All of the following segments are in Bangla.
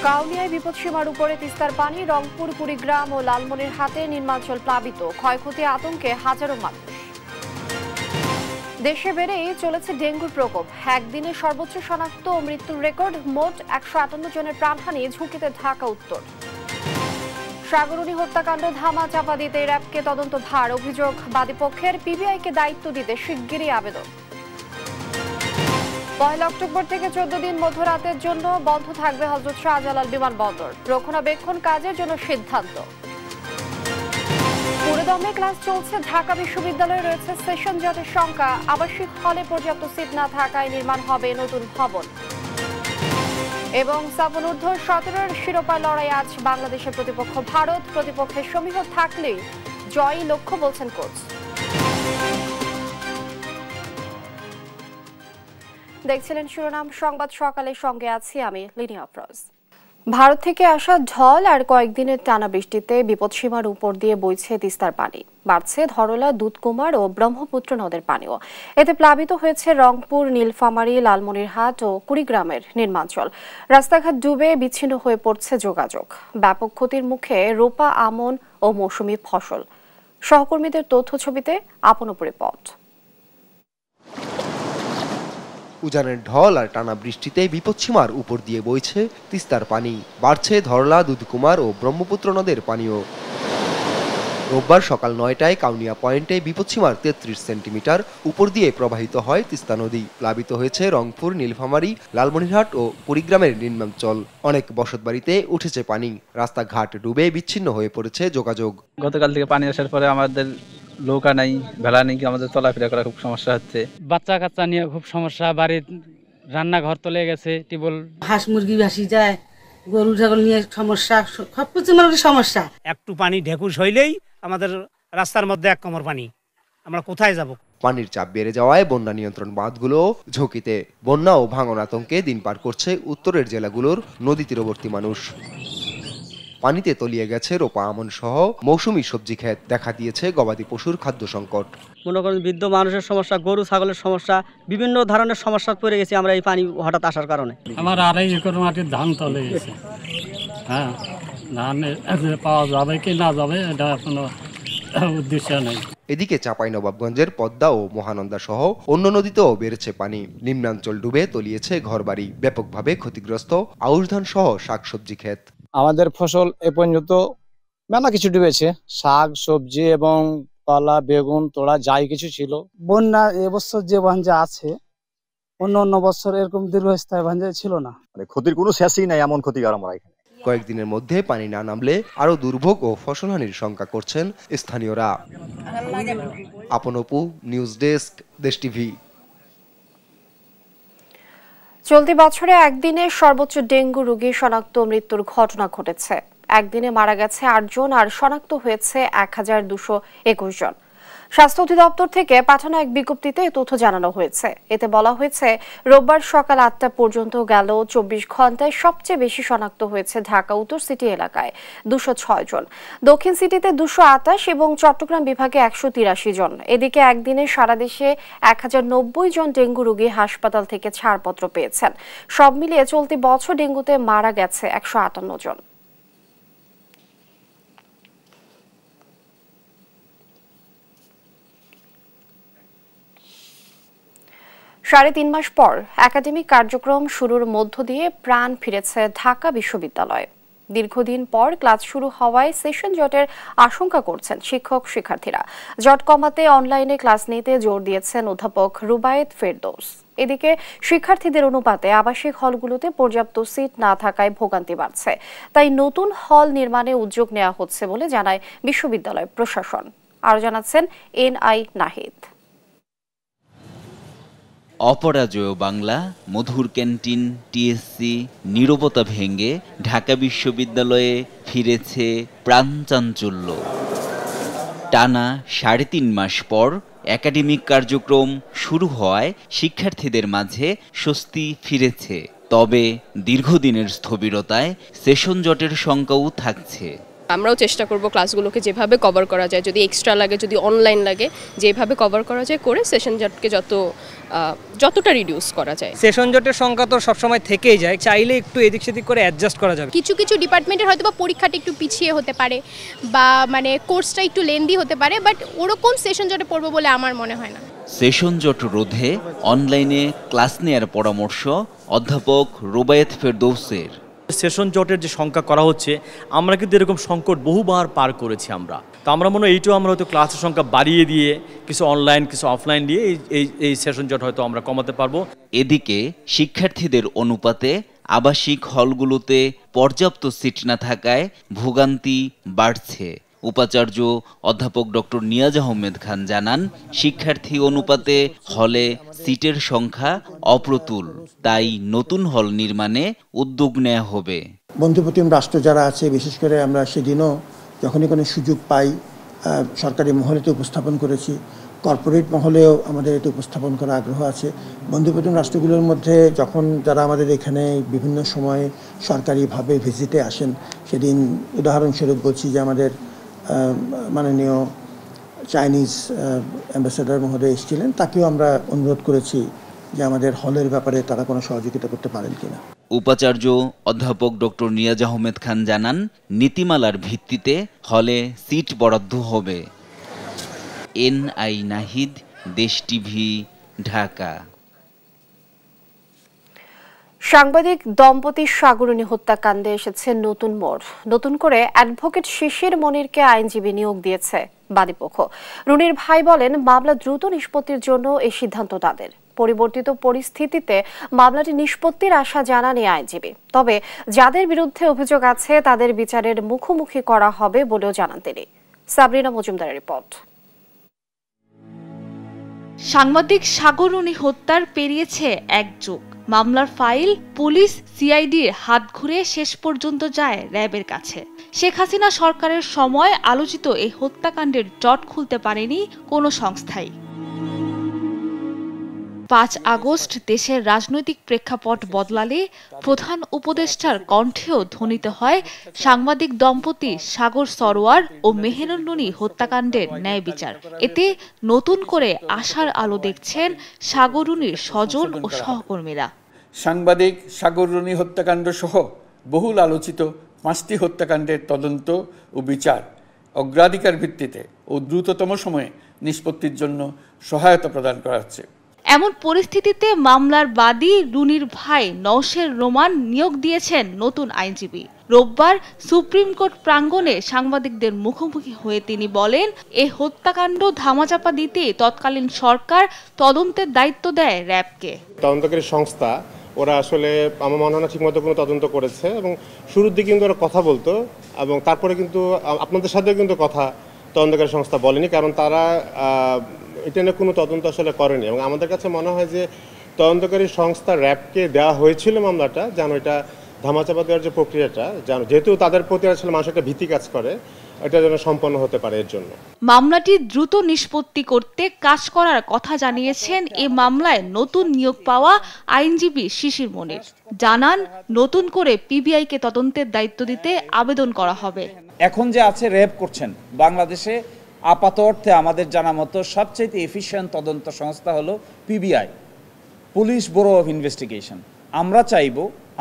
কাউনিয়ায় বিপদসীমার উপরে তিস্তার পানি, রংপুর, কুড়িগ্রাম ও লালমনিরহাটে নিম্নাঞ্চল প্লাবিত, ক্ষয়ক্ষতি আতঙ্কে হাজারো মানুষ। দেশে বেড়েই চলেছে ডেঙ্গুর প্রকোপ, একদিনে সর্বোচ্চ শনাক্ত ও মৃত্যুর রেকর্ড, মোট ১৫৮ জনের প্রাণহানি, ঝুঁকিতে ঢাকা উত্তর। সাগরণী হত্যাকাণ্ড ধামা চাপা দিতে র্যাবকে তদন্ত ভার, অভিযোগ বাদীপক্ষের, পিবিআইকে দায়িত্ব দিতে শিগগিরই আবেদন। ১ অক্টোবর থেকে ১৪ দিন মধ্যরাতের জন্য বন্ধ থাকবে হযরত শাহজালাল বিমানবন্দর, রক্ষণাবেক্ষণ কাজের জন্য সিদ্ধান্ত। পুরোদমে ক্লাস চলছে, ঢাকা বিশ্ববিদ্যালয়ে রয়েছে সেশন জটের শঙ্কা, আবাসিক হলে পর্যাপ্ত সিট না থাকায় নির্মাণ হবে নতুন ভবন। এবং সাফ অনূর্ধ্ব ১৭ শিরোপা লড়াই আজ, বাংলাদেশের প্রতিপক্ষ ভারত, প্রতিপক্ষের সমীহ থাকলেই জয়ই লক্ষ্য বলছেন কোচ। দেখছিলেন শিরোনাম সংবাদ সকালের, সঙ্গে আছি আমি লিনিয়া আফরোজ। ভারত থেকে আসা ঢল আর কয়েকদিনের টানা বৃষ্টিতে বিপদসীমার উপর দিয়ে বইছে তিস্তার পানি, বাড়ছে ধরলা, দুধকুমার ও ব্রহ্মপুত্র নদের পানিও। এতে প্লাবিত হয়েছে রংপুর, নীলফামারী, লালমনিরহাট ও কুড়িগ্রামের নিম্নাঞ্চল। রাস্তাঘাট ডুবে বিচ্ছিন্ন হয়ে পড়ছে যোগাযোগ, ব্যাপক ক্ষতির মুখে রোপা, আমন ও মৌসুমি ফসল। সহকর্মীদের তথ্য ছবিতে আপনপুরে পথ। উজানের ঢল আর টানা বৃষ্টিতে বিপদসীমার উপর দিয়ে বইছে তিস্তার পানি, বাড়ছে ধরলা, দুধকুমার ও ব্রহ্মপুত্র নদের পানিও। রোববার সকাল ৯টায় কাউনিয়া পয়েন্টে বিপদসীমার ৩৩ সেন্টিমিটার উপর দিয়ে প্রবাহিত হয় তিস্তা নদী। প্লাবিত হয়েছে রংপুর, নীলফামারী, লালমনিরহাট ও কুড়িগ্রামের নিম্নাঞ্চল। অনেক বসতবাড়িতে উঠেছে পানি, রাস্তাঘাট ডুবে বিচ্ছিন্ন হয়ে পড়েছে যোগাযোগ। গতকাল থেকে পানি আসার পরে আমাদের নৌকা নাই, ভেলা নেই, আমাদের চলাফেরা করা খুব সমস্যা হচ্ছে। বাচ্চা কাচ্চা নিয়ে খুব সমস্যা, বাড়ির রান্নাঘর তলে গেছে, টিবল, হাঁস মুরগি ভাসি যায়, গরু ছাগল নিয়ে সমস্যা, সবকিছু মানে সমস্যা। একটু পানি ঢেকুশ হইলেই আমাদের রাস্তার মধ্যে এক কোমর পানি, আমরা কোথায় যাব? পানির চাপ বেড়ে যাওয়ায় বন্যা নিয়ন্ত্রণ বাঁধগুলো ঝুঁকিতে। বন্যা ও ভাঙন আতঙ্কে দিন পার করছে উত্তরের জেলাগুলোর নদী তীরবর্তী মানুষ। পানিতে তলিয়ে গেছে রোপা, আমন সহ মৌসুমী সবজি ক্ষেত, দেখা দিয়েছে গবাদি পশুর খাদ্য সংকট। মনে করেন বৃদ্ধ মানুষের সমস্যা, গরু ছাগলের সমস্যা, বিভিন্ন ধরনের সমস্যা পড়ে গেছে আমরা এই পানি হঠাৎ আসার কারণে। আমার ২.৫ একর মাটির ধান তলে গেছে। হ্যাঁ, ধান পাওয়া যাবে কি না যাবে এটা কোনো উদ্দেশ্য নেই। এদিকে চাঁপাইনবাবগঞ্জের পদ্মা ও মহানন্দা সহ অন্য নদীতেও বেড়েছে পানি, নিম্নাঞ্চল ডুবে তলিয়েছে ঘরবাড়ি, ব্যাপকভাবে ক্ষতিগ্রস্ত আউশ ধান সহ শাকসবজি ক্ষেত। আমাদের ফসল এ পর্যন্ত মেলা কিছু ডুবেছে, শাক সবজি এবং কলা, বেগুন, তোড়া যাই কিছু ছিল। বন্যা এবছর যে ভাঞ্জা আছে, অন্য বছর এরকম দীর্ঘস্থায়ী ভাঞ্জা ছিল না। মানে ক্ষতির কোনো শেষই নাই, এমন ক্ষতিকার আমরা এখানে। কয়েকদিনের মধ্যে পানি না নামলে আরো দুর্ভোগ ও ফসলহানির শঙ্কা করছেন স্থানীয়রা। আপনপু, নিউজ ডেস্ক, দেশ টিভি। চলতি বছরে একদিনে সর্বোচ্চ ডেঙ্গু রোগী শনাক্ত, মৃত্যুর ঘটনা ঘটেছে। একদিনে মারা গেছে ৮ জন আর শনাক্ত হয়েছে ১,২২১ জন। স্বাস্থ্য অধিদপ্তর থেকে পাঠানো এক বিজ্ঞপ্তিতে এ তথ্য জানানো হয়েছে। এতে বলা হয়েছে, রোববার সকাল ৮টা পর্যন্ত গেল ২৪ ঘন্টায় সবচেয়ে বেশি শনাক্ত হয়েছে ঢাকা উত্তর সিটি এলাকায় ২০৬ জন, দক্ষিণ সিটিতে ২২৮ এবং চট্টগ্রাম বিভাগে ১৮৩ জন। এদিকে একদিনে সারা দেশে ১,০৯০ জন ডেঙ্গু রোগী হাসপাতাল থেকে ছাড়পত্র পেয়েছেন। সব মিলিয়ে চলতি বছর ডেঙ্গুতে মারা গেছে ১৫৮ জন। ৩.৫ মাস পর একাডেমিক কার্যক্রম শুরুর মধ্য দিয়ে প্রাণ ফিরেছে ঢাকা বিশ্ববিদ্যালয়ে। দীর্ঘদিন পর ক্লাস শুরু হওয়ায় সেশন জটের আশঙ্কা করছেন শিক্ষক শিক্ষার্থীরা। জট কমাতে অনলাইনে ক্লাস নিতে জোর দিয়েছেন অধ্যাপক রুবায়েত ফেরদৌস। এদিকে শিক্ষার্থীদের অনুপাতে আবাসিক হলগুলোতে পর্যাপ্ত সিট না থাকায় ভোগান্তি বাড়ছে, তাই নতুন হল নির্মাণে উদ্যোগ নেওয়া হচ্ছে বলে জানায় বিশ্ববিদ্যালয় প্রশাসন। আরও জানাচ্ছেন NI নাহিদ। অপরাজয় বাংলা, মধুর ক্যান্টিন, TSC, নীরবতা ভেঙে ঢাকা বিশ্ববিদ্যালয়ে ফিরেছে প্রাণচাঞ্চল্য। টানা ৩.৫ মাস পর একাডেমিক কার্যক্রম শুরু হওয়ায় শিক্ষার্থীদের মাঝে স্বস্তি ফিরেছে। তবে দীর্ঘদিনের স্থবিরতায় সেশন জটের শঙ্কাও থাকছে। আমরাও চেষ্টা করব ক্লাসগুলোকে যেভাবে কভার করা যায়, যদি এক্সট্রা লাগে, যদি অনলাইন লাগে, যেভাবে কভার করা যায় করে সেশন জটকে যতটা রিডিউস করা যায়। সেশন জটের সংখ্যা তো সবসময় থেকেই যায়, চাইলে একটু এদিক সেদিক করে অ্যাডজাস্ট করা যাবে। কিছু কিছু ডিপার্টমেন্টের হয়তো বা পরীক্ষাটা একটু পিছিয়ে হতে পারে বা মানে কোর্সটা একটু লেন্দি হতে পারে, বাট ওরকম সেশন জটে পড়বো বলে আমার মনে হয় না। সেশন জট রোধে অনলাইনে ক্লাস নেয়ার পরামর্শ অধ্যাপক রুবায়েত ফেরদৌসের। সেশন জটের যে সংখ্যা করা হচ্ছে, আমরা কিন্তু এরকম সংকট বহুবার পার করেছি আমরা, তো আমরা মনে হয় এইটাও আমরা হয়তো ক্লাসের সংখ্যা বাড়িয়ে দিয়ে কিছু অনলাইন কিছু অফলাইন দিয়ে এই সেশন জট হয়তো আমরা কমাতে পারবো। এদিকে শিক্ষার্থীদের অনুপাতে আবাসিক হলগুলোতে পর্যাপ্ত সিট না থাকায় ভোগান্তি বাড়ছে। উপাচার্য অধ্যাপক ডক্টর নিয়াজ আহমেদ খান জানান, শিক্ষার্থী অনুপাতে হলে সিটের সংখ্যা অপ্রতুল, তাই নতুন হল নির্মাণে উদ্যোগ নেওয়া হবে। বন্ধুপ্রতিম রাষ্ট্র যারা আছে, বিশেষ করে আমরা সেদিনও যখনই কোনো সুযোগ পাই সরকারি মহলেতে উপস্থাপন করেছি, কর্পোরেট মহলেও আমাদের এটা উপস্থাপন করার আগ্রহ আছে। বন্ধুপ্রতিম রাষ্ট্রগুলোর মধ্যে যখন যারা আমাদের এখানে বিভিন্ন সময়ে সরকারিভাবে ভিজিটে আসেন, সেদিন উদাহরণস্বরূপ বলছি যে আমাদের মাননীয় চাইনিজ অ্যাম্বাসেডর মহোদয় এসেছিলেন, তাকেও আমরা অনুরোধ করেছি যে আমাদের হলের ব্যাপারে তারা কোনো সহযোগিতা করতে পারেন কিনা। উপাচার্য অধ্যাপক ডক্টর নিয়াজ আহমেদ খান জানান, নীতিমালার ভিত্তিতে হলে সিট বরাদ্দ হবে। এনআই নাহিদ, দেশ টিভি, ঢাকা। সাংবাদিক দম্পতি সাগরণী হত্যাকাণ্ডে এসেছে নতুন মোড়। নতুন করে অ্যাডভোকেট শিশির মনিরকে আইনজীবী নিয়োগ দিয়েছে বাদীপক্ষ। রুনির ভাই বলেন, মামলা দ্রুত নিষ্পত্তির জন্য এই সিদ্ধান্ত তাদের। পরিবর্তিত পরিস্থিতিতে মামলাটি নিষ্পত্তির আশা জানান এই আইনজীবী। তবে যাদের বিরুদ্ধে অভিযোগ আছে তাদের বিচারের মুখোমুখি করা হবে বলেও জানান তিনি। সাবরিনা মজুমদারের রিপোর্ট। সাংবাদিক সাগরণী হত্যার পেরিয়েছে এক যুগ। মামলার ফাইল পুলিশ সিআইডির হাত ঘুরে শেষ পর্যন্ত যায় র্যাবের কাছে। শেখ হাসিনা সরকারের সময় আলোচিত এই হত্যাকাণ্ডের জট খুলতে পারেনি কোনো সংস্থাই। ৫ আগস্ট দেশের রাজনৈতিক প্রেক্ষাপট বদলালে প্রধান উপদেষ্টার কণ্ঠেও ধ্বনিত হয় সাংবাদিক দম্পতি সাগর সরোয়ার ও মেহেরুন্ননী হত্যাকাণ্ডের ন্যায় বিচার। এতে নতুন করে আশার আলো দেখছেন সাগরুনির স্বজন ও সহকর্মীরা। সাংবাদিক সাগরুনি হত্যাকাণ্ড সহ বহুল আলোচিত 5টি হত্যাকাণ্ডের তদন্ত ও বিচার অগ্রাধিকার ভিত্তিতে ও দ্রুততম সময়ে নিষ্পত্তির জন্য সহায়তা প্রদান করা হচ্ছে। এমন পরিস্থিতিতে মামলার বাদী রুনির ভাই নওশের রোমান নিয়োগ দিয়েছেন নতুন আইনজীবী। রোববার সুপ্রিম কোর্ট প্রাঙ্গণে সাংবাদিকদের মুখোমুখি হয়ে তিনি বলেন, এই হত্যাকাণ্ড ধামাচাপা দিতে তৎকালীন সরকার তদন্তের দায়িত্ব দেয় র্যাবকে। তদন্তকারী সংস্থা ওরা আসলে আমার মনে হয় না ঠিকমতো কোনো তদন্ত করেছে, এবং শুরুর দিকে কিন্তু ওরা কথা বলতো, এবং তারপরে কিন্তু আপনাদের সাথেও কিন্তু কথা তদন্তকারী সংস্থা বলেনি, কারণ তারা এটা নিয়ে কোনো তদন্ত আসলে করেনি। এবং আমাদের কাছে মনে হয় যে তদন্তকারী সংস্থা র্যাবকে দেওয়া হয়েছিল মামলাটা, যেন এটা ধামাচাপা দেওয়ার যে প্রক্রিয়াটা, যেহেতু তাদের প্রতি আসলে মানুষ একটা ভীতি কাজ করে, এটা যেন সম্পন্ন হতে পারে এর জন্য। মামলাটি দ্রুত নিষ্পত্তি করতে কাজ করার কথা জানিয়েছেন এ মামলায় নতুন নিয়োগ পাওয়া আইনজীবী শিশির মনির। জানান, নতুন করে পিবিআইকে তদন্তের দায়িত্ব দিতে আবেদন করা হবে। এখন যে আছে র্যাব করছেন, বাংলাদেশে আপাত অর্থে আমাদের জানা মতো সবচেয়ে এফিশিয়েন্ট তদন্ত সংস্থা হলো PBI, police bureau of investigation.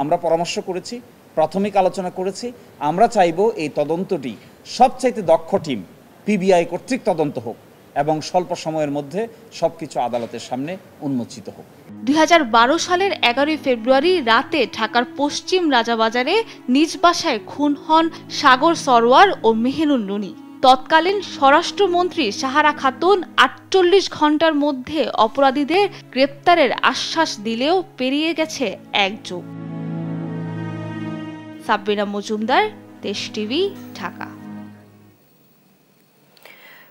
আমরা পরামর্শ করেছি, প্রাথমিক আলোচনা করেছি, আমরা চাইব এই তদন্তটি সবচাইতে দক্ষ টিম পিবিআই কর্তৃক তদন্ত হোক এবং স্বল্প সময়ের মধ্যে সবকিছু আদালতের সামনে উন্মোচিত হোক। 2012 সালের 11 ফেব্রুয়ারি রাতে ঢাকার পশ্চিম রাজাবাজারে নিজ বাসায় খুন হন সাগর সরোয়ার ও মেহেরুন্ননী। তৎকালীন স্বরাষ্ট্রমন্ত্রী সাহারা খাতুন 48 ঘন্টার মধ্যে অপরাধীদের গ্রেপ্তারের আশ্বাস দিলেও পেরিয়ে গেছে এক যুগ। সাবরিনা মজুমদার, দেশ টিভি, ঢাকা।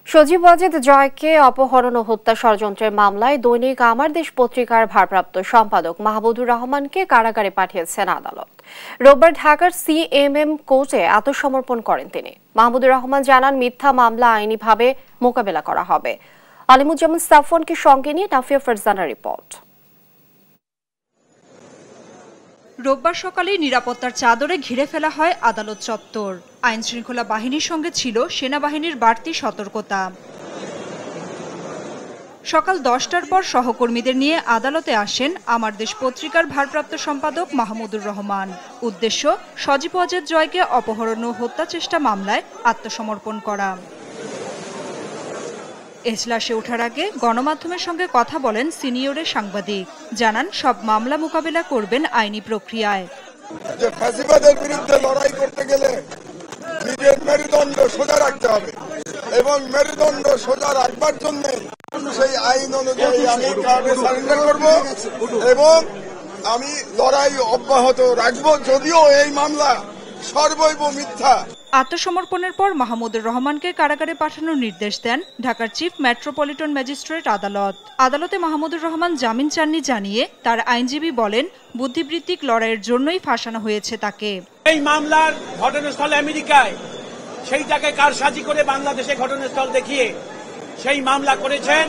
সজীব ওয়াজেদ জয়কে অপহরণ ও হত্যা ষড়যন্ত্রের মামলায় দৈনিক আমার দেশ পত্রিকার ভারপ্রাপ্ত সম্পাদক মাহবুবুর রহমানকে কারাগারে পাঠিয়েছেন আদালত। রোববার ঢাকার সিএমএম কোর্টে আত্মসমর্পণ করেন তিনি। মাহবুবুর রহমান জানান, মিথ্যা মামলা আইনিভাবে মোকাবেলা করা হবে। আলিমুজ্জামান সাফওয়ানকে সঙ্গে নিয়ে নাফিয়া ফারজানার রিপোর্ট। রোববার সকালে নিরাপত্তার চাদরে ঘিরে ফেলা হয় আদালত চত্বর। আইন শৃঙ্খলা বাহিনীর সঙ্গে ছিল সেনাবাহিনীর বাড়তি সতর্কতা। সকাল 10টার পর সহকর্মীদের নিয়ে আদালতে আসেন আমার দেশ পত্রিকার ভারপ্রাপ্ত সম্পাদক মাহমুদুর রহমান। উদ্দেশ্য সজীব ওয়াজেদ জয়কে অপহরণ ও হত্যা চেষ্টা মামলায় আত্মসমর্পণ করা। এজলাসে ওঠার আগে গণমাধ্যমের সঙ্গে কথা বলেন সিনিয়রের সাংবাদিক। জানান সব মামলা মোকাবেলা করবেন আইনি প্রক্রিয়ায়। ফ্যাসিবাদের বিরুদ্ধে লড়াই করতে গেলে নিজের মেরুদণ্ড সোজা রাখতে হবে এবং মেরুদণ্ড সোজা রাখবার জন্য সেই আইন অনুযায়ী আমি সারেন্ডার করব এবং আমি লড়াই অব্যাহত রাখবো, যদিও এই মামলা সর্বৈব মিথ্যা। আত্মসমর্পণের পর মাহমুদুর রহমানকে কারাগারে পাঠানোর নির্দেশ দেন ঢাকার চিফ মেট্রোপলিটন ম্যাজিস্ট্রেট আদালত। আদালতে মাহমুদুর রহমান জামিন চাননি জানিয়ে তার আইনজীবী বলেন, বুদ্ধিবৃত্তিক লড়াইয়ের জন্যই ফাঁসানো হয়েছে তাকে। এই মামলার ঘটনাস্থল আমেরিকায়, সেইটাকে কারসাজি করে বাংলাদেশে ঘটনাস্থল দেখিয়ে সেই মামলা করেছেন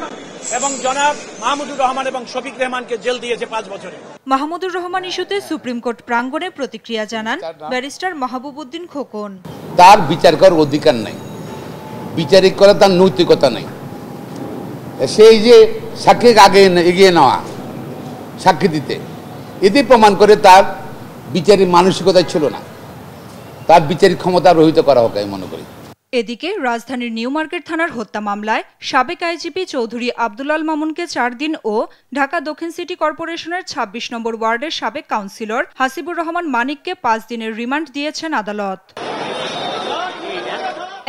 এবং জনাব মাহমুদুর রহমান এবং শফিক রেহমানকে জেল দিয়েছে 5 বছরে। মাহমুদুর রহমান ইস্যুতে সুপ্রিম কোর্ট প্রাঙ্গণে প্রতিক্রিয়া জানান ব্যারিস্টার মাহবুবউদ্দিন খোকন। তার বিচার করার অধিকার নাই, বিচারিক করার তার নৈতিকতা নেই। সেই যে সাক্ষীকে আগে এগিয়ে নেওয়া সাক্ষী দিতে, এতে প্রমাণ করে তার বিচারিক মানসিকতা ছিল না, তার বিচারিক ক্ষমতা রহিত করা হোক আমি মনে করি। এদিকে রাজধানীর নিউ মার্কেট থানার হত্যা মামলায় সাবেক আইজিপি চৌধুরী আব্দুল আল মামুনকে 4 দিন ও ঢাকা দক্ষিণ সিটি কর্পোরেশনের 26 নম্বর ওয়ার্ডের সাবেক কাউন্সিলর হাসিবুর রহমান মানিককে 5 দিনের রিমান্ড দিয়েছেন আদালত।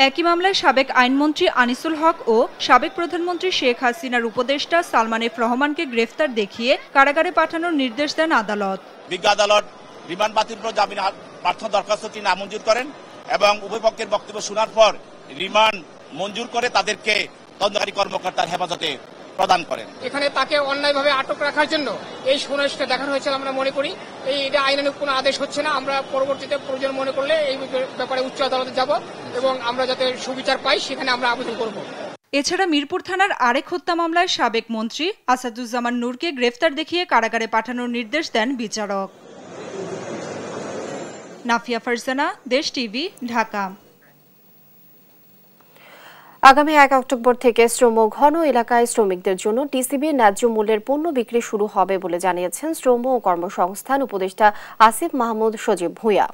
একই মামলায় সাবেক আইনমন্ত্রী আনিসুল হক ও সাবেক প্রধানমন্ত্রী শেখ হাসিনার উপদেষ্টা সালমান এফ রহমানকে গ্রেফতার দেখিয়ে কারাগারে পাঠানোর নির্দেশ দেন আদালত। বিজ্ঞ আদালত রিমান্ড বাতিল করে জামিন প্রার্থনা দরখাস্তটি নামঞ্জুর করেন এবং উভয় পক্ষের বক্তব্য শোনার পর রিমান্ড মঞ্জুর করে তাদেরকে তদন্তকারী কর্মকর্তার হেফাজতে প্রদান করেন। এখানে তাকে অন্যায়ভাবে আটক রাখার জন্য এই সুনির্দিষ্ট দেখানো হয়েছিল আমরা মনে করি। এটা আইনানুগ কোনো আদেশ হচ্ছে না। আমরা পরবর্তীতে প্রয়োজন মনে করলে এই ব্যাপারে উচ্চ আদালতে যাব এবং আমরা যাতে সুবিচার পাই সেখানে আমরা আবেদন করব। এছাড়া মিরপুর থানার আরেক হত্যা মামলায় সাবেক মন্ত্রী আসাদুজ্জামান নূরকে গ্রেফতার দেখিয়ে কারাগারে পাঠানোর নির্দেশ দেন বিচারক। নাফিয়া ফারজানা, দেশ টিভি, ঢাকা। আগামী 1 অক্টোবর থেকে শ্রম ঘন এলাকায় শ্রমিকদের জন্য টিসিবির ন্যায্য মূল্যের পণ্য বিক্রি শুরু হবে বলে জানিয়েছেন শ্রম ও কর্মসংস্থান উপদেষ্টা আসিফ মাহমুদ সজীব ভূঁইয়া।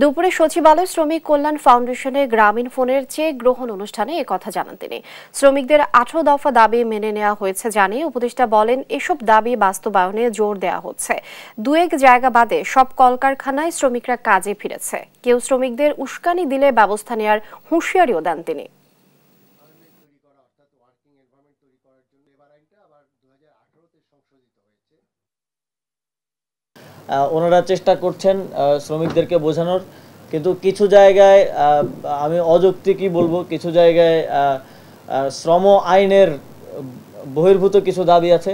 দুপুরে সচিবালয় শ্রমিক কল্যাণ ফাউন্ডেশনের গ্রামীণ ফোনের চেক গ্রহণ অনুষ্ঠানে একথা জানান তিনি। শ্রমিকদের 18 দফা দাবি মেনে নেওয়া হয়েছে জানিয়ে উপদেষ্টা বলেন, এসব দাবি বাস্তবায়নে জোর দেওয়া হচ্ছে। 2-1 জায়গা বাদে সব কলকারখানায় শ্রমিকরা কাজে ফিরেছে। কেউ শ্রমিকদের উস্কানি দিলে ব্যবস্থা নেওয়ার হুঁশিয়ারিও দেন তিনি। ওনারা চেষ্টা করছেন শ্রমিকদেরকে বোঝানোর, কিন্তু কিছু জায়গায় আমি অযৌক্তিকই বলবো, কিছু জায়গায় শ্রম আইনের বহির্ভূত কিছু দাবি আছে,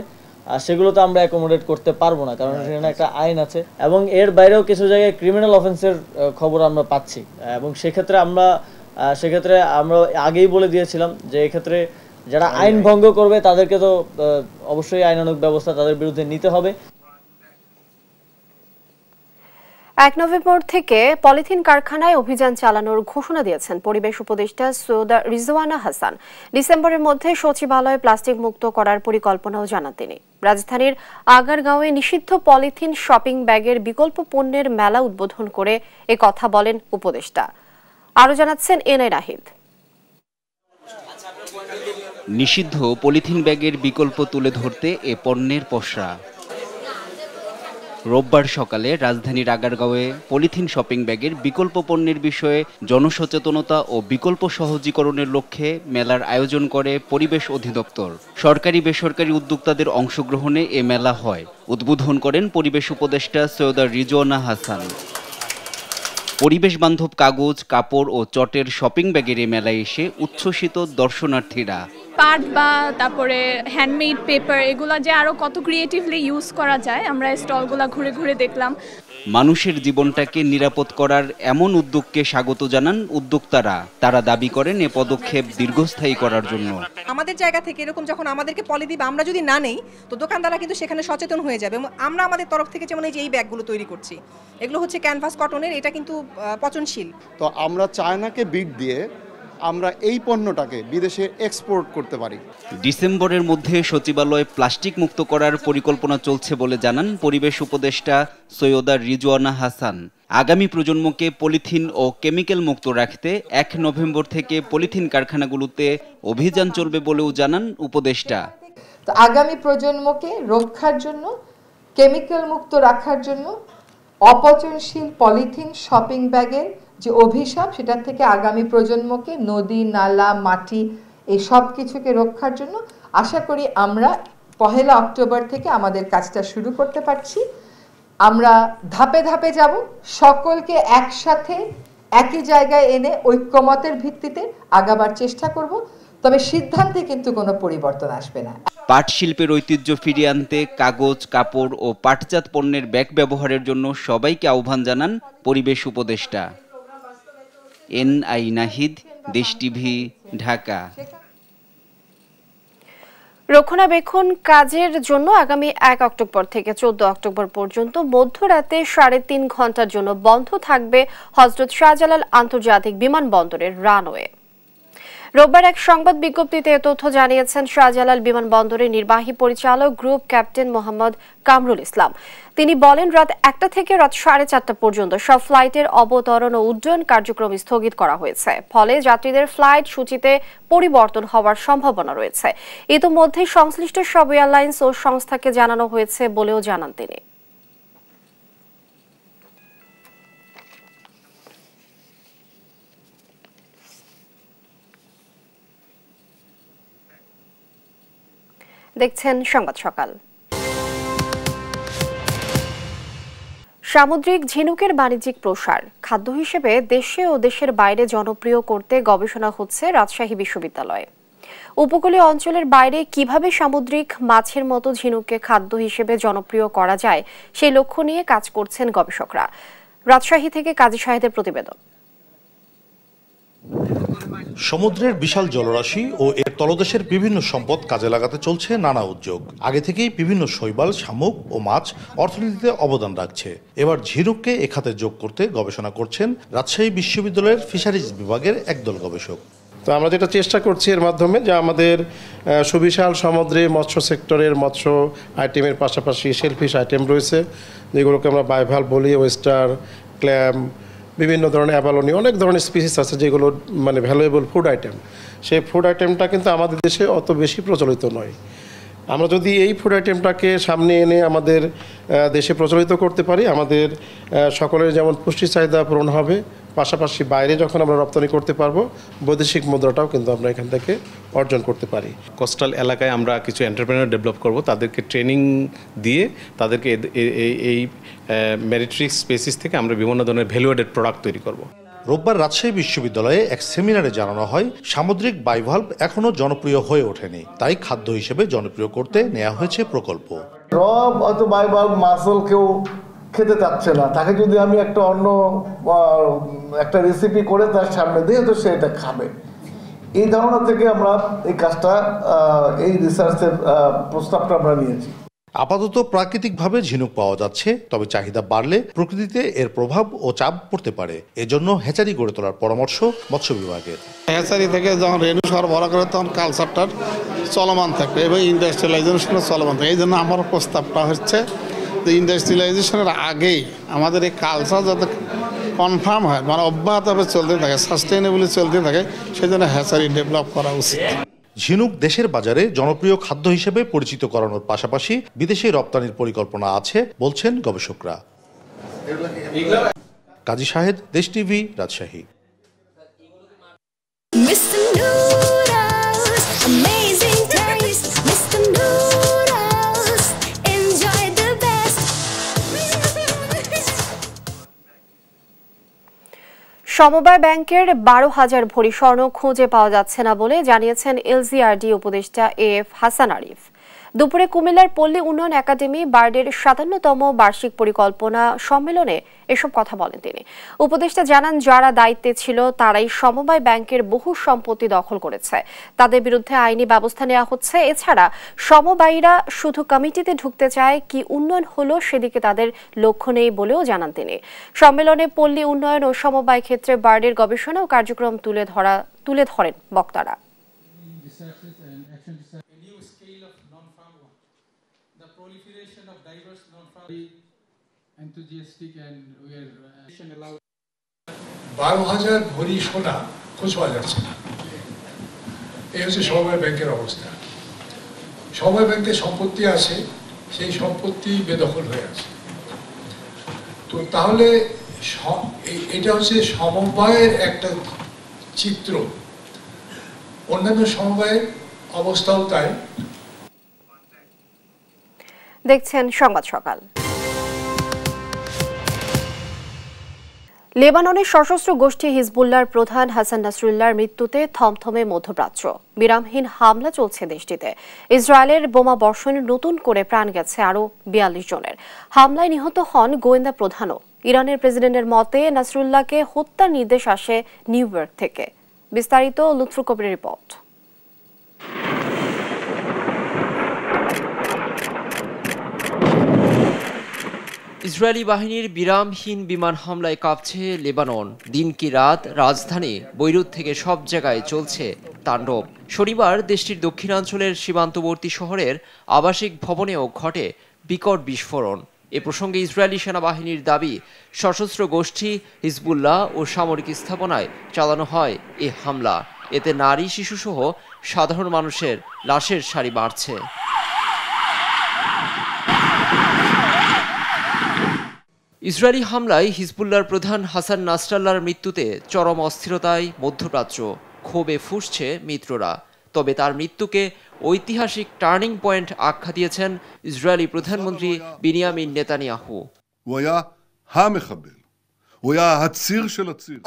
সেগুলো তো আমরা অ্যাকোমোডেট করতে পারবো না, কারণ সেখানে একটা আইন আছে এবং এর বাইরেও কিছু জায়গায় ক্রিমিনাল অফেন্সের খবর আমরা পাচ্ছি এবং সেক্ষেত্রে আমরা আগেই বলে দিয়েছিলাম যে এক্ষেত্রে যারা আইন ভঙ্গ করবে তাদেরকে তো অবশ্যই আইনানুগ ব্যবস্থা তাদের বিরুদ্ধে নিতে হবে। 1 নভেম্বর থেকে পলিথিন কারখানায় অভিযান চালানোর ঘোষণা দিয়েছেন পরিবেশ উপদেষ্টা সৈয়দা রিজওয়ানা হাসান। ডিসেম্বরের মধ্যে সচিবালয় প্লাস্টিক মুক্ত করার পরিকল্পনাও জানান তিনি। রাজধানীর আগারগাঁওয়ে নিষিদ্ধ পলিথিন শপিং ব্যাগের বিকল্প পণ্যের মেলা উদ্বোধন করে কথা বলেন উপদেষ্টা। আরও জানাচ্ছেন এনআই নাহিদ। নিষিদ্ধ পলিথিন ব্যাগের বিকল্প তুলে ধরতে এ পণ্যের পসরা। রোববার সকালে রাজধানীর আগারগাঁওয়ে পলিথিন শপিং ব্যাগের বিকল্প পণ্যের বিষয়ে জনসচেতনতা ও বিকল্প সহজীকরণের লক্ষ্যে মেলার আয়োজন করে পরিবেশ অধিদপ্তর। সরকারি বেসরকারি উদ্যোক্তাদের অংশগ্রহণে এ মেলা হয়। উদ্বোধন করেন পরিবেশ উপদেষ্টা সৈয়দা রিজওয়ানা হাসান। পরিবেশ বান্ধব কাগজ, কাপড় ও চটের শপিং ব্যাগের এ মেলায় এসে উচ্ছ্বসিত দর্শনার্থীরা। পাট বা তারপরে হ্যান্ডমেড পেপার এগুলো যে আরও কত ক্রিয়েটিভলি ইউজ করা যায় আমরা স্টলগুলো ঘুরে ঘুরে দেখলাম। মানুষের জীবনটাকে নিরাপদ করার এমন উদ্যোগকে স্বাগত জানান উদ্যোক্তারা। তারা দাবি করেন এ পদক্ষেপ দীর্ঘস্থায়ী করার জন্য। আমাদের জায়গা থেকে এরকম যখন আমাদেরকে পলি দিবে আমরা যদি না নেই তো দোকানদাররা কিন্তু সেখানে সচেতন হয়ে যাবে। আমরা আমাদের তরফ থেকে যেমন এই যে এই ব্যাগগুলো তৈরি করছি, এগুলো হচ্ছে ক্যানভাস কটনের, এটা কিন্তু পচনশীল। তো আমরা চায়নাকে বিট দিয়ে আমরা এই পণ্যটাকে বিদেশে এক্সপোর্ট করতে পারি। ডিসেম্বরের মধ্যে সচিবালয় প্লাস্টিক মুক্ত করার পরিকল্পনা চলছে বলে জানান পরিবেশ উপদেষ্টা সৈয়দা রিজওয়ানা হাসান। আগামী প্রজন্মকে পলিথিন ও কেমিক্যাল মুক্ত রাখতে 1 নভেম্বর থেকে পলিথিন কারখানাগুলোতে অভিযান চলবে বলেও জানান উপদেষ্টা। তো আগামী প্রজন্মকে রক্ষার জন্য, কেমিক্যাল মুক্ত রাখার জন্য অপচনশীল পলিথিন শপিং ব্যাগের যে অভিশাপ, সেটা থেকে আগামী প্রজন্মকে, নদী নালা মাটি এই সব কিছুকে রক্ষার জন্য আশা করি আমরা 1 অক্টোবর থেকে আমাদের কাজটা শুরু করতে পারছি। আমরা ধাপে ধাপে যাব, সকলকে একসাথে একই জায়গায় এনে ঐক্যমতের ভিত্তিতে আগাবার চেষ্টা করব। তবে সিদ্ধান্তে কিন্তু কোনো পরিবর্তন আসবে না। পাট শিল্পের ঐতিহ্য ফিরিয়ে আনতে কাগজ, কাপড় ও পাটজাত পণ্যের ব্যাগ ব্যবহারের জন্য সবাইকে আহ্বান জানান পরিবেশ উপদেষ্টা। NI নাহিদ, দেশ টিভি, ঢাকা। রক্ষণাবেক্ষণ কাজের জন্য আগামী 1 অক্টোবর থেকে 14 অক্টোবর পর্যন্ত মধ্যরাতে 3.5 ঘন্টার জন্য বন্ধ থাকবে হযরত শাহজালাল আন্তর্জাতিক বিমানবন্দরের রানওয়ে। রোববার এক সংবাদ বিজ্ঞপ্তিতে এ তথ্য জানিয়েছেন শাহজালাল বিমানবন্দরের নির্বাহী পরিচালক গ্রুপ ক্যাপ্টেন মোহাম্মদ কামরুল ইসলাম। তিনি বলেন, রাত 1টা থেকে রাত 4:30 পর্যন্ত সব ফ্লাইটের অবতরণ ও উড্ডয়ন কার্যক্রম স্থগিত করা হয়েছে। ফলে যাত্রীদের ফ্লাইট সূচিতে পরিবর্তন হওয়ার সম্ভাবনা রয়েছে। ইতিমধ্যে সংশ্লিষ্ট সব এয়ারলাইন্স ও সংস্থাকে জানানো হয়েছে বলেও জানান তিনি। দেখছেন সংবাদ সকাল। সামুদ্রিক ঝিনুকের বাণিজ্যিক প্রসার খাদ্য হিসেবে দেশে ও দেশের বাইরে জনপ্রিয় করতে গবেষণা হচ্ছে রাজশাহী বিশ্ববিদ্যালয়ে। উপকূলীয় অঞ্চলের বাইরে কিভাবে সামুদ্রিক মাছের মতো ঝিনুককে খাদ্য হিসেবে জনপ্রিয় করা যায় সেই লক্ষ্য নিয়ে কাজ করছেন গবেষকরা। রাজশাহী থেকে কাজী শাহেদের প্রতিবেদন। সমুদ্রের বিশাল জলরাশি ও এর তলদেশের বিভিন্ন সম্পদ কাজে লাগাতে চলছে নানা উদ্যোগ। আগে থেকেই বিভিন্ন শৈবাল, শামুক ও মাছ অর্থনীতিতে অবদান রাখছে। এবার ঝিনুককে এ খাতে যোগ করতে গবেষণা করছেন রাজশাহী বিশ্ববিদ্যালয়ের ফিশারিজ বিভাগের একদল গবেষক। তো আমরা যেটা চেষ্টা করছি এর মাধ্যমে যে আমাদের সুবিশাল সমুদ্রে মৎস্য সেক্টরের মৎস্য আইটেমের পাশাপাশি শেলফিশ আইটেম রয়েছে, যেগুলোকে আমরা বাইভাল বলি, ওয়েস্টার, ক্ল্যাম, বিভিন্ন ধরনের অ্যাবালোনি, অনেক ধরনের স্পিসিস আছে যেগুলো মানে ভ্যালুয়েবল ফুড আইটেম। সেই ফুড আইটেমটা কিন্তু আমাদের দেশে অত বেশি প্রচলিত নয়। আমরা যদি এই ফুড আইটেমটাকে সামনে এনে আমাদের দেশে প্রচলিত করতে পারি, আমাদের সকলের যেমন পুষ্টি চাহিদা পূরণ হবে, পাশাপাশি বাইরে যখন আমরা রপ্তানি করতে পারবো, বৈদেশিক মুদ্রাটাও কিন্তু আমরা এখান থেকে অর্জন করতে পারি। কোস্টাল এলাকায় আমরা কিছু এন্টারপ্রেনার ডেভেলপ করব, তাদেরকে ট্রেনিং দিয়ে তাদেরকে এই মেরিট্রিক স্পেসিস থেকে আমরা বিভিন্ন ধরনের ভ্যালু অ্যাডেড প্রোডাক্ট তৈরি করব। রোববার রাজশাহী বিশ্ববিদ্যালয়ে এক সেমিনারে জানানো হয়, সামুদ্রিক বাইভাল্ভ এখনো জনপ্রিয় হয়ে ওঠেনি, তাই খাদ্য হিসেবে জনপ্রিয় করতে নেওয়া হয়েছে প্রকল্প। রব অত বাইভাল্ভ মাসল কেউ খেতে চাচ্ছে না, তাকে যদি আমি একটা অন্য একটা রেসিপি করে তার সামনে দিয়ে তো সে এটা খাবে। এই ধারণা থেকে আমরা এই কাজটা, এই রিসার্চের প্রস্তাবটা আমরা নিয়েছি। আপাতত প্রাকৃতিকভাবে ঝিনুক পাওয়া যাচ্ছে, তবে চাহিদা বাড়লে প্রকৃতিতে এর প্রভাব ও চাপ পড়তে পারে। এজন্য হ্যাচারি গড়ে তোলার পরামর্শ মৎস্য বিভাগের। হ্যাচারি থেকে যখন রেনু সরবরাহ করে তখন কালচারটার চলমান থাকবে এবং ইন্ডাস্ট্রিয়ালাইজেশনের চলমান থাকবে। এই জন্য আমার প্রস্তাবটা হচ্ছে যে ইন্ডাস্ট্রিয়ালাইজেশনের আগেই আমাদের এই কালচার যাতে কনফার্ম হয়, মানে অব্যাহতভাবে চলতে থাকে, সাস্টেইনেবলি চলতে থাকে, সেই জন্য হ্যাচারি ডেভেলপ করা উচিত। ঝিনুক দেশের বাজারে জনপ্রিয় খাদ্য হিসেবে পরিচিত করানোর পাশাপাশি বিদেশে রপ্তানির পরিকল্পনা আছে বলছেন গবেষকরা। কাজী শাহেদ, দেশ টিভি, রাজশাহী। সমবায় ব্যাংকের 12,000 ভরি স্বর্ণ খুঁজে পাওয়া যাচ্ছে না বলে জানিয়েছেন এলজিআরডি উপদেষ্টা এএফ হাসান আরিফ। দুপুরে কুমিল্লার পল্লী উন্নয়ন একাডেমি বার্ডের 57তম বার্ষিক পরিকল্পনা সম্মেলনে এসব কথা বলেন তিনি। উপদেষ্টা জানান, যারা দায়িত্বে ছিল তারাই সমবায় ব্যাংকের বহু সম্পত্তি দখল করেছে, তাদের বিরুদ্ধে আইনি ব্যবস্থা নেওয়া হচ্ছে। এছাড়া সমবায়ীরা শুধু কমিটিতে ঢুকতে চায়, কি উন্নয়ন হলো সেদিকে তাদের লক্ষ্য নেই বলেও জানান তিনি। সম্মেলনে পল্লী উন্নয়ন ও সমবায় ক্ষেত্রে বার্ডের গবেষণা ও কার্যক্রম তুলে ধরেন বক্তারা। enthusiastic and we are 12,000 ভরি সোনা খোঁজ পাওয়া যাচ্ছে না। এই হচ্ছে সমবায় ব্যাংকের অবস্থা। সমবায় ব্যাংকের সম্পত্তি আছে, সেই সম্পত্তি বেদখল হয়ে আছে। তো তাহলে এটা হচ্ছে সমবায়ের একটা চিত্র, অন্যান্য সমবায়ের অবস্থাও তাই। দেখছেন সংবাদ সকাল। লেবাননের সশস্ত্র গোষ্ঠী হিজবুল্লাহর প্রধান হাসান নাসরুল্লাহর মৃত্যুতে থমথমে মধ্যপ্রাচ্য। বিরামহীন হামলা চলছে দেশটিতে। ইসরায়েলের বোমা বর্ষণে নতুন করে প্রাণ গেছে আরও 42 জনের। হামলায় নিহত হন গোয়েন্দা প্রধানও। ইরানের প্রেসিডেন্টের মতে নাসরুল্লাহকে হত্যার নির্দেশ আসে নিউ ইয়র্ক থেকে। বিস্তারিত লুৎফুর কবিরের রিপোর্ট। ইসরায়েলি বাহিনীর বিরামহীন বিমান হামলায় কাঁপছে লেবানন। দিন কি রাত রাজধানী বৈরুত থেকে সব জায়গায় চলছে তাণ্ডব। শনিবার দেশটির দক্ষিণাঞ্চলের সীমান্তবর্তী শহরের আবাসিক ভবনেও ঘটে বিকট বিস্ফোরণ। এ প্রসঙ্গে ইসরায়েলি সেনাবাহিনীর দাবি, সশস্ত্র গোষ্ঠী হিজবুল্লাহ ও সামরিক স্থাপনায় চালানো হয় এ হামলা। এতে নারী, শিশুসহ সাধারণ মানুষের লাশের সারি বাড়ছে। ইসরায়েলি হামলায় হিজবুল্লাহর প্রধান হাসান নাসরাল্লাহর মৃত্যুতে চরম অস্থিরতায় মধ্যপ্রাচ্য। ক্ষোভে ফুঁসছে মিত্ররা। তবে তার মৃত্যুকে ঐতিহাসিক টার্নিং পয়েন্ট আখ্যা দিয়েছেন ইসরায়েলি প্রধানমন্ত্রী বিনিয়ামিন নেতানিয়াহু।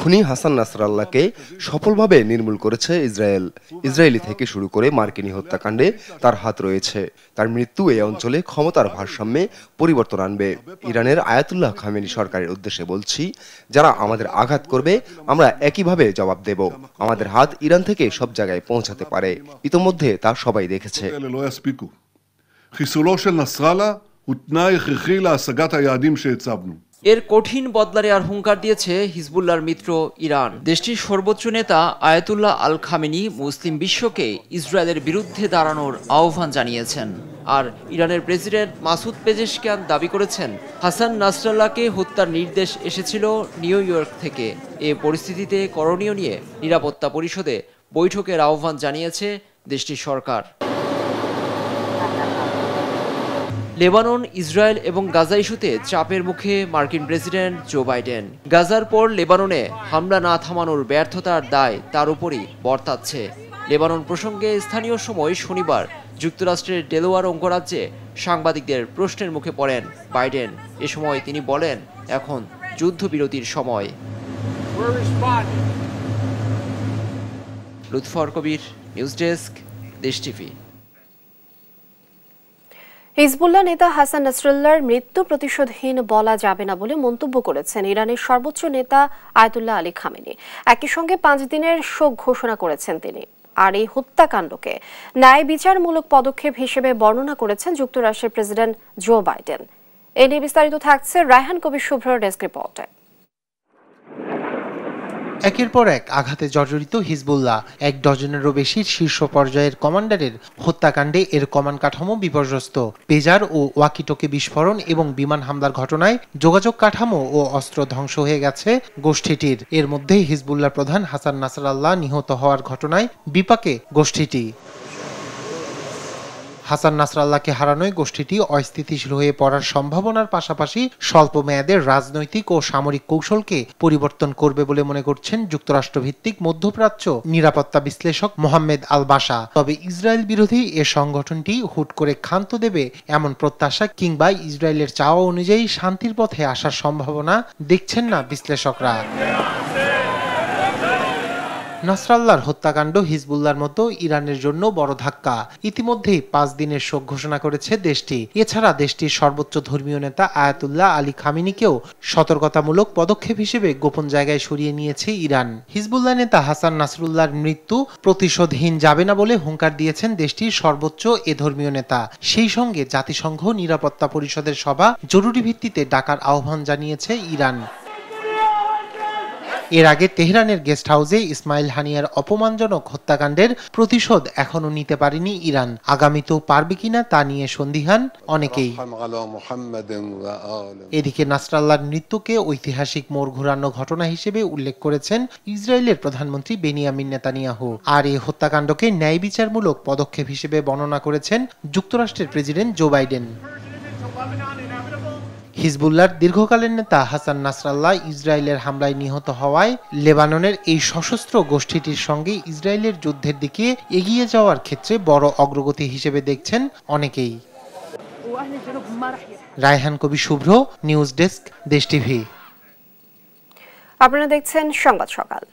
খুনি হাসান নাসরাল্লাহকে সফলভাবে নির্মূল করেছে ইসরায়েল। ইসরায়েলি থেকে শুরু করে মার্কিনী হত্যাকাণ্ডে তার হাত রয়েছে। তার মৃত্যু এই অঞ্চলে ক্ষমতার ভারসাম্যে পরিবর্তন আনবে। ইরানের আয়াতুল্লাহ খামেনি সরকারের উদ্দেশ্যে বলছি, যারা আমাদের আঘাত করবে আমরা একইভাবে জবাব দেব। আমাদের হাত ইরান থেকে সব জায়গায় পৌঁছাতে পারে, ইতোমধ্যে তা সবাই দেখেছে। এর কঠিন বদলা নেওয়ার হুঙ্কার দিয়েছে হিজবুল্লাহর মিত্র ইরান। দেশটির সর্বোচ্চ নেতা আয়াতুল্লাহ আল খামেনি মুসলিম বিশ্বকে ইসরায়েলের বিরুদ্ধে দাঁড়ানোর আহ্বান জানিয়েছেন। আর ইরানের প্রেসিডেন্ট মাসুদ পেজেশকিয়ান দাবি করেছেন, হাসান নাসরাল্লাহকে হত্যার নির্দেশ এসেছিল নিউ ইয়র্ক থেকে। এ পরিস্থিতিতে করণীয় নিয়ে নিরাপত্তা পরিষদে বৈঠকের আহ্বান জানিয়েছে দেশটির সরকার। লেবানন, ইসরায়েল এবং গাজা ইস্যুতে চাপের মুখে মার্কিন প্রেসিডেন্ট জো বাইডেন। গাজার পর লেবাননে হামলা না থামানোর ব্যর্থতার দায় তার উপরই বর্তাচ্ছে। লেবানন প্রসঙ্গে স্থানীয় সময় শনিবার যুক্তরাষ্ট্রের ডেলোয়ার অঙ্গরাজ্যে সাংবাদিকদের প্রশ্নের মুখে পড়েন বাইডেন। এ সময় তিনি বলেন, এখন যুদ্ধবিরতির সময়। লুৎফর কবির, নিউজ ডেস্ক, দেশ টিভি। হিজবুল্লাহ নেতা হাসান নাসরাল্লাহর মৃত্যু প্রতিশোধহীন বলা যাবে না বলে মন্তব্য করেছেন ইরানের সর্বোচ্চ নেতা আয়াতুল্লাহ আলী খামেনি। একই সঙ্গে 5 দিনের শোক ঘোষণা করেছেন তিনি। আর এই হত্যাকাণ্ডকে ন্যায় বিচারমূলক পদক্ষেপ হিসেবে বর্ণনা করেছেন যুক্তরাষ্ট্রের প্রেসিডেন্ট জো বাইডেন। এ নিয়ে বিস্তারিত থাকছে রায়হান কবির শুভ্রর ডেস্ক রিপোর্টে। একের পর এক আঘাতে জর্জরিত হিজবুল্লাহ। 1 ডজনেরও বেশি শীর্ষ পর্যায়ের কমান্ডারের হত্যাকাণ্ডে এর কমান্ড কাঠামো বিপর্যস্ত। পেজার ও ওয়াকিটকি বিস্ফোরণ এবং বিমান হামলার ঘটনায় যোগাযোগ কাঠামো ও অস্ত্র ধ্বংস হয়ে গেছে গোষ্ঠীটির। এর মধ্যেই হিজবুল্লাহ প্রধান হাসান নাসরাল্লাহ নিহত হওয়ার ঘটনায় বিপাকে গোষ্ঠীটি। হাসান নাসরাল্লাহকে হারানোয় গোষ্ঠীটি অস্থিতিশীল হয়ে পড়ার সম্ভাবনার পাশাপাশি স্বল্প মেয়াদের রাজনৈতিক ও সামরিক কৌশলকে পরিবর্তন করবে বলে মনে করছেন যুক্তরাষ্ট্রভিত্তিক মধ্যপ্রাচ্য নিরাপত্তা বিশ্লেষক মোহাম্মেদ আল বাশা। তবে ইসরায়েল বিরোধী এ সংগঠনটি হুট করে ক্ষান্ত দেবে এমন প্রত্যাশা কিংবা ইসরায়েলের চাওয়া অনুযায়ী শান্তির পথে আসার সম্ভাবনা দেখছেন না বিশ্লেষকরা। নাসরাল্লাহর হত্যাকাণ্ড হিজবুল্লাহর মতো ইরানের জন্য বড় ধাক্কা। ইতিমধ্যেই 5 দিনের শোক ঘোষণা করেছে দেশটি। এছাড়া দেশটির সর্বোচ্চ ধর্মীয় নেতা আয়াতুল্লাহ আলী খামেনিকেও সতর্কতামূলক পদক্ষেপ হিসেবে গোপন জায়গায় সরিয়ে নিয়েছে ইরান। হিজবুল্লাহ নেতা হাসান নাসরুল্লাহর মৃত্যু প্রতিশোধহীন যাবে না বলে হুঙ্কার দিয়েছেন দেশটির সর্বোচ্চ এ ধর্মীয় নেতা। সেই সঙ্গে জাতিসংঘ নিরাপত্তা পরিষদের সভা জরুরি ভিত্তিতে ডাকার আহ্বান জানিয়েছে ইরান। এর আগে তেহরানের গেস্ট হাউসে ইসমাইল হানিয়ার অপমানজনক হত্যাকাণ্ডের প্রতিশোধ এখনো নিতে পারেনি ইরান। আগামীতেও পারবে কিনা তা নিয়ে সন্দিহান অনেকেই। এদিকে নাসরাল্লাহর মৃত্যুকে ঐতিহাসিক মোড় ঘোরানো ঘটনা হিসেবে উল্লেখ করেছেন ইসরায়েলের প্রধানমন্ত্রী বেনিয়ামিন নেতানিয়াহু। আর এই হত্যাকাণ্ডকে ন্যায় বিচারমূলক পদক্ষেপ হিসেবে বর্ণনা করেছেন যুক্তরাষ্ট্রের প্রেসিডেন্ট জো বাইডেন। হিজবুল্লাহর দীর্ঘকালের নেতা হাসান নাসরাল্লাহ ইসরায়েলের হামলায় নিহত হওয়ায় লেবাননের এই সশস্ত্র গোষ্ঠীটির সঙ্গে ইসরায়েলের যুদ্ধের দিকে এগিয়ে যাওয়ার ক্ষেত্রে বড় অগ্রগতি হিসেবে দেখছেন অনেকেই। রায়হান কবি শুভ্র, নিউজ ডেস্ক, দেশ টিভি। আপনারা দেখছেন সংবাদ সকাল।